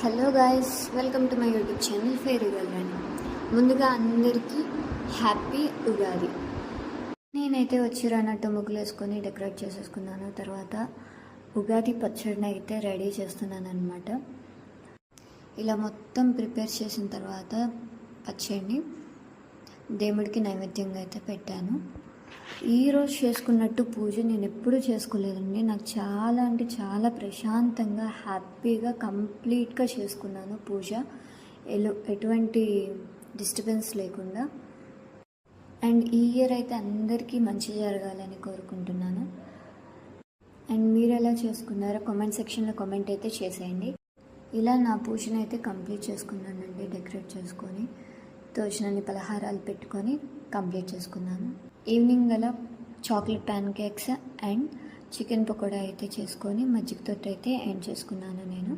Hello guys, welcome to my YouTube channel fairy girl రండి. ముందుగా అందరికీ హ్యాపీ ఉగాది. నేనైతే వచ్చి రానట్టు ముగ్గులు వేసుకొని డెకరేట్ చేసేసుకున్నాను. తర్వాత ఉగాది పచ్చడిని అయితే రెడీ చేస్తున్నాను అనమాట. ఇలా మొత్తం ప్రిపేర్ చేసిన తర్వాత పచ్చడిని దేవుడికి నైవేద్యంగా అయితే పెట్టాను. ఈరోజు చేసుకున్నట్టు పూజ నేను ఎప్పుడూ చేసుకోలేదండి. నాకు చాలా అంటే చాలా ప్రశాంతంగా హ్యాపీగా కంప్లీట్గా చేసుకున్నాను పూజ, ఎటువంటి డిస్టర్బెన్స్ లేకుండా. అండ్ ఈ ఇయర్ అయితే అందరికీ మంచి జరగాలని కోరుకుంటున్నాను. అండ్ మీరు ఎలా చేసుకున్నారో కామెంట్ సెక్షన్లో కామెంట్ అయితే చేసేయండి. ఇలా నా పూజను అయితే కంప్లీట్ చేసుకున్నానండి. డెకరేట్ చేసుకొని తోచినన్ని పలహారాలు పెట్టుకొని కంప్లీట్ చేసుకున్నాను. ఈవినింగ్ అలా chocolate pan cakes and chicken pakoda అయితే చేసుకొని మజ్జిగతో అయితే ఎండ్ చేసుకున్నాను నేను.